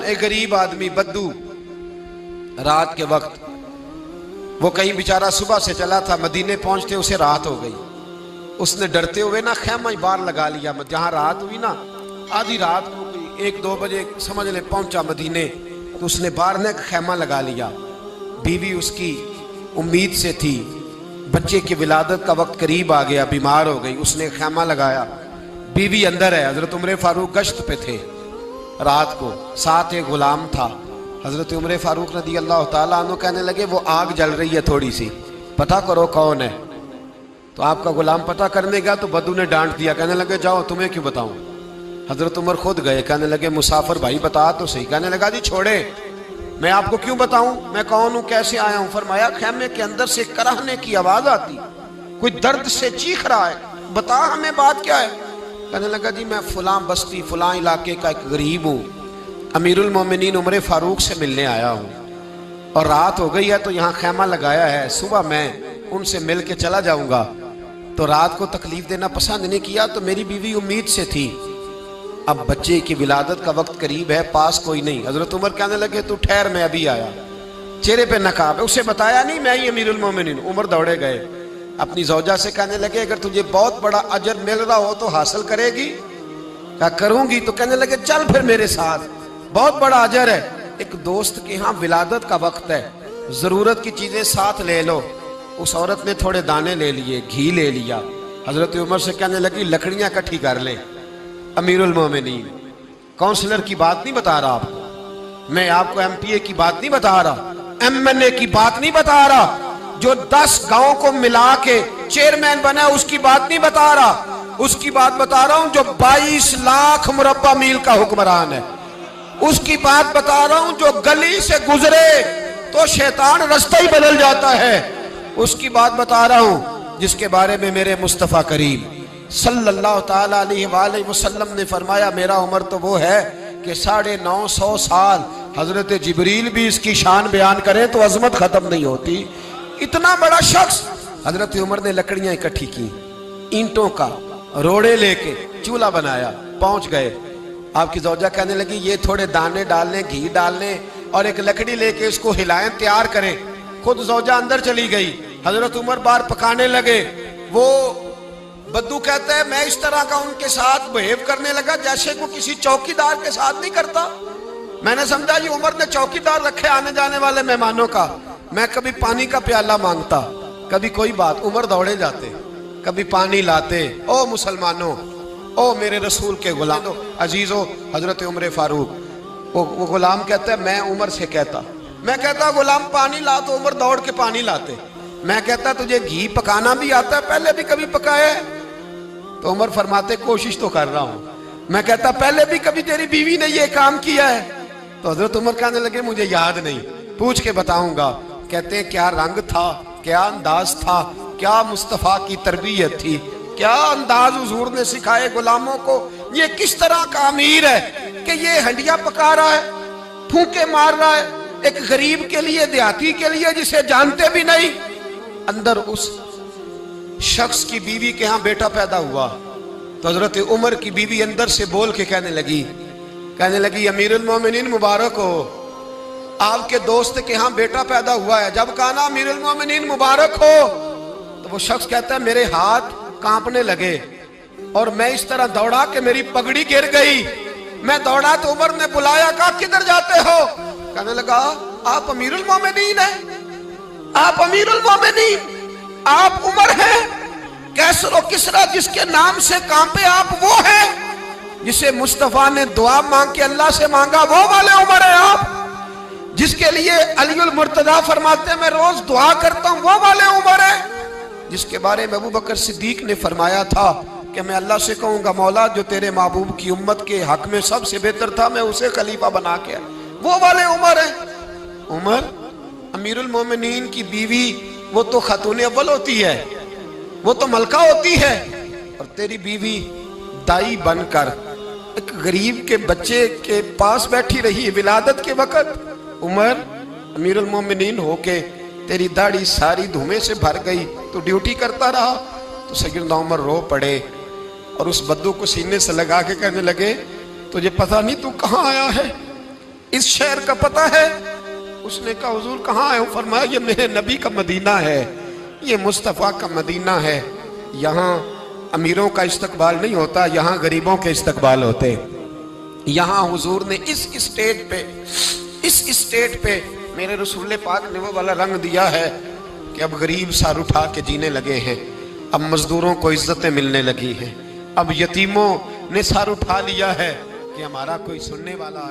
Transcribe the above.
ایک غریب آدمی بدو رات کے وقت، وہ کہیں بیچارہ صبح سے چلا تھا، مدینے پہنچتے اسے رات ہو گئی. اس نے ڈرتے ہوئے نا خیمہ ہی باہر لگا لیا. جہاں رات ہوئی نا، آدھی رات ہو گئی، 1-2 بجے سمجھ لے پہنچا مدینے، تو اس نے باہر نے خیمہ لگا لیا. بیوی اس کی امید سے تھی، بچے کی ولادت کا وقت قریب آ گیا، بیمار ہو گئی. اس نے خیمہ لگایا، بیوی اندر ہے. حضرت عمر فاروق گشت پہ تھے رات کو، ساتھ ایک غلام تھا. حضرت عمر فاروق رضی اللہ تعالیٰ عنہ کہنے لگے وہ آگ جل رہی ہے تھوڑی سی، پتہ کرو کون ہے. تو آپ کا غلام پتہ کرنے گیا تو بدو نے ڈانٹ دیا، کہنے لگے جاؤ تمہیں کیوں بتاؤں. حضرت عمر خود گئے، کہنے لگے مسافر بھائی بتا تو صحیح. کہنے لگا جی چھوڑے، میں آپ کو کیوں بتاؤں، میں کون ہوں، کیسے آیا ہوں. فرمایا خیمے کے اندر سے کرہنے کی آواز آتی، کوئی درد سے چیخ رہا ہے، بتا ہمیں بات کیا ہے. کہنے لگا جی میں فلاں بستی فلاں علاقے کا ایک غریب ہوں، امیر المومنین عمر فاروق سے ملنے آیا ہوں، اور رات ہو گئی ہے تو یہاں خیمہ لگایا ہے، صبح میں ان سے مل کے چلا جاؤں گا. تو رات کو تکلیف دینا پسند نہیں کیا، تو میری بیوی امید سے تھی، اب بچے کی ولادت کا وقت قریب ہے، پاس کوئی نہیں. حضرت عمر کہنے لگے تو ٹھہر میں ابھی آیا. چہرے پہ نقاب ہے، اسے بتایا نہیں میں ہی امیر المومنین. عمر دوڑے گئے، اپنی زوجہ سے کہنے لگے اگر تجھے بہت بڑا اجر مل رہا ہو تو حاصل کرے گی. کہا کروں گی. تو کہنے لگے چل پھر میرے ساتھ، بہت بڑا اجر ہے. ایک دوست کے ہاں ولادت کا وقت ہے، ضرورت کی چیزیں ساتھ لے لو. اس عورت نے تھوڑے دانے لے لیے، گھی لے لیا. حضرت عمر سے کہنے لگی لکڑیاں اکٹھی کر لیں. امیر المومنین، کونسلر کی بات نہیں بتا رہا آپ کو، میں آپ کو ایم پی اے کی بات نہیں بتا رہا، ایم این اے کی بات نہیں بتا رہا، جو 10 گاؤں کو ملا کے چیئرمین بنا اس کی بات نہیں بتا رہا، اس کی بات بتا رہا ہوں جو 22 لاکھ مربع میل کا حکمران ہے. اس کی بات بتا رہا ہوں جو گلی سے گزرے تو شیطان رستہ ہی بدل جاتا ہے. اس کی بات بتا رہا ہوں جس کے بارے میں میرے مصطفیٰ کریم صلی اللہ تعالیٰ علیہ وآلہ وسلم نے فرمایا میرا عمر تو وہ ہے کہ 950 سال حضرت جبریل بھی اس کی شان بیان کریں تو عظمت ختم نہیں ہوتی. اتنا بڑا شخص. حضرت عمر نے لکڑیاں اکٹھی کی، اینٹوں کا روڑے لے کے چولہا بنایا، پہنچ گئے. آپ کی زوجہ کہنے لگی یہ تھوڑے دانے ڈالنے، گھی ڈالنے اور ایک لکڑی لے کے اس کو ہلائیں، تیار کریں. خود زوجہ اندر چلی گئی، حضرت عمر باہر پکانے لگے. وہ بدو کہتا ہے میں اس طرح کا ان کے ساتھ بہیو کرنے لگا جیسے کو کسی چوکیدار کے ساتھ نہیں کرتا. میں نے سمجھا یہ عمر نے چوکیدار رکھے آنے جانے والے مہمانوں کا. میں کبھی پانی کا پیالہ مانگتا، کبھی کوئی بات، عمر دوڑے جاتے، کبھی پانی لاتے. او مسلمانوں، او میرے رسول کے غلام عزیزو، حضرت عمر فاروق. وہ غلام کہتا ہے میں عمر سے کہتا، میں کہتا غلام پانی لا تو عمر دوڑ کے پانی لاتے. میں کہتا تجھے گھی پکانا بھی آتا ہے، پہلے بھی کبھی پکایا ہے؟ تو عمر فرماتے کوشش تو کر رہا ہوں. میں کہتا پہلے بھی کبھی تیری بیوی نے یہ کام کیا ہے؟ تو حضرت عمر کہنے لگے مجھے یاد نہیں، پوچھ کے بتاؤں گا. کہتے ہیں کیا رنگ تھا، کیا انداز تھا، کیا مصطفیٰ کی تربیت تھی، کیا انداز حضور نے سکھائے غلاموں کو. یہ کس طرح کا امیر ہے کہ یہ ہنڈیاں پکا رہا ہے، پھونکے مار رہا ہے ایک غریب کے لیے، دیہاتی کے لیے جسے جانتے بھی نہیں. اندر اس شخص کی بیوی کے ہاں بیٹا پیدا ہوا تو حضرت عمر کی بیوی اندر سے بول کے کہنے لگی امیر المومنین مبارک ہو، آپ کے دوست کے ہاں بیٹا پیدا ہوا ہے. جب کہا نا امیر المومنین مبارک ہو تو وہ شخص کہتا ہے میرے ہاتھ کانپنے لگے اور میں اس طرح دوڑا کہ میری پگڑی گر گئی. میں دوڑا تو عمر نے بلایا، کہا کدھر جاتے ہو؟ کہنے لگا آپ امیر المومنین ہیں، آپ امیر المومنین، آپ عمر ہیں. کیسر و کسرا جس کے نام سے کانپے آپ وہ ہیں، جسے مصطفیٰ نے دعا مانگ کے اللہ سے مانگا وہ والے عمر ہیں آپ. جس کے لیے علی المرتضیٰ فرماتے ہیں میں روز دعا کرتا ہوں وہ والے عمر ہیں. جس کے بارے میں ابو بکر صدیق نے فرمایا تھا کہ میں اللہ سے کہوں گا مولا جو تیرے محبوب کی امت کے حق میں سب سے بہتر تھا میں اسے خلیفہ بنا کے، وہ والے عمر ہیں. عمر امیر المومنین کی بیوی وہ تو خاتون اول ہوتی ہے، وہ تو ملکہ ہوتی ہے، اور تیری بیوی دائی بن کر ایک غریب کے بچے کے پاس بیٹھی رہی ولادت کے وقت. عمر امیر المومنین ہو کے تیری داڑھی ساری دھومے سے بھر گئی، تو ڈیوٹی کرتا رہا. تو سیدنا عمر رو پڑے اور اس بدو کو سینے سے لگا کے کہنے لگے تجھے پتہ نہیں تو کہاں آیا ہے؟ اس شہر کا پتہ ہے؟ اس نے کہا حضور کہاں ہے؟ فرمایا یہ میرے نبی کا مدینہ ہے، یہ مصطفیٰ کا مدینہ ہے، یہاں امیروں کا استقبال نہیں ہوتا، یہاں غریبوں کے استقبال ہوتے۔ یہاں حضور نے اس اسٹیٹ پہ میرے رسول پاک نے وہ والا رنگ دیا ہے کہ اب غریب سر اٹھا کے جینے لگے ہیں، اب مزدوروں کو عزتیں ملنے لگی ہیں، اب یتیموں نے سر اٹھا لیا ہے کہ ہمارا کوئی سننے والا